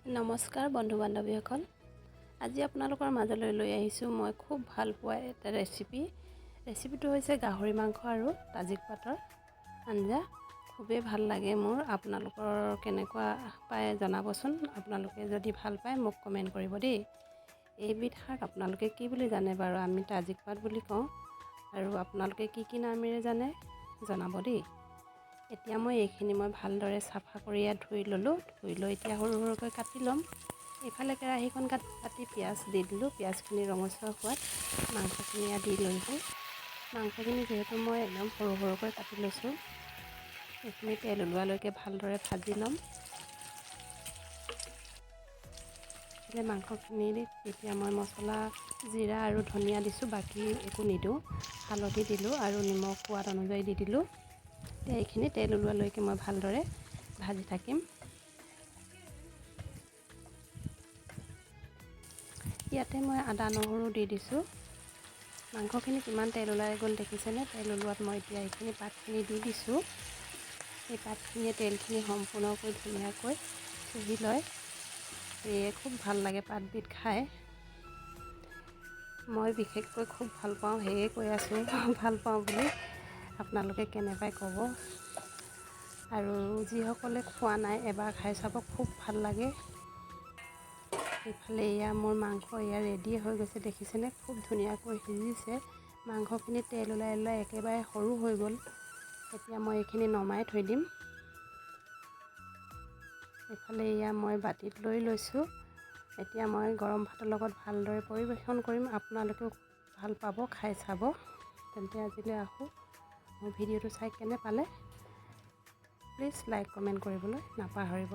নমস্কাৰ বন্ধু বান্ধৱীসকল, আজি আপোনালোকৰ মাজলৈ লৈ আহিছোঁ মই খুব ভাল পোৱা এটা ৰেচিপিটো হৈছে গাহৰি মাংস আৰু তাজিক পাতৰ আঞ্জা। খুবেই ভাল লাগে মোৰ। আপোনালোকৰ কেনেকুৱা পায় জনাবচোন। আপোনালোকে যদি ভাল পায় মোক কমেণ্ট কৰিব দেই। এইবিধ শাক আপোনালোকে কি বুলি জানে বাৰু? আমি তাজিক পাত বুলি কওঁ, আৰু আপোনালোকে কি নামেৰে জানে জনাব দেই। এতিয়া এইখিনি ভালদৰে চাফা কৰি ইয়াত ধুই ল'লোঁ। ধুই লৈ এতিয়া সৰু সৰুকৈ কাটি ল'ম। এইফালে কেৰাহীখন পাতি পিঁয়াজ দি দিলোঁ। পিঁয়াজখিনি ৰঙচুৱা হোৱাত মাংসখিনি ইয়াত দি লৈছোঁ। মাংসখিনি যিহেতু মই একদম সৰু সৰুকৈ কাটি লৈছোঁ, এইখিনি তেল ওলোৱালৈকে ভালদৰে ভাজি ল'ম। মাংসখিনি এতিয়া মই মছলা জিৰা আৰু ধনিয়া দিছোঁ, বাকী একো নিদিওঁ। হালধি দিলোঁ আৰু নিমখ সোৱাদ অনুযায়ী দি দিলোঁ। এতিয়া এইখিনি তেল ওলোৱালৈকে মই ভালদৰে ভাজি থাকিম। ইয়াতে মই আদা নহৰু দি দিছোঁ। মাংসখিনি কিমান তেল ওলাই গ'ল দেখিছেনে? তেল ওলোৱাত মই এতিয়া এইখিনি পাতখিনি দি দিছোঁ। এই পাতখিনিয়ে তেলখিনি সম্পূৰ্ণকৈ ধুনীয়াকৈ চুহি লয়। সেয়ে খুব ভাল লাগে পাতবিধ খাই। মই বিশেষকৈ খুব ভাল পাওঁ, সেয়ে কৈ আছোঁ ভাল পাওঁ বুলি। আপোনালোকে কেনে পায় ক'ব। আৰু যিসকলে খোৱা নাই এবাৰ খাই চাব, খুব ভাল লাগে। এইফালে এয়া মোৰ মাংস ৰেডি হৈ গৈছে দেখিছেনে? খুব ধুনীয়াকৈ সিজিছে। মাংসখিনি তেল ওলাই একেবাৰে সৰু হৈ গ'ল। এতিয়া মই এইখিনি নমাই থৈ দিম। এইফালে মই বাতিত লৈ লৈছোঁ। এতিয়া মই গৰম ভাতৰ লগত ভালদৰে পৰিৱেশন কৰিম। আপোনালোকেও ভাল পাব, খাই চাব। তেন্তে আজিলৈ আহোঁ। মোৰ ভিডিঅ'টো চাই কেনে পালে প্লিজ লাইক কমেণ্ট কৰিবলৈ নাপাহৰিব।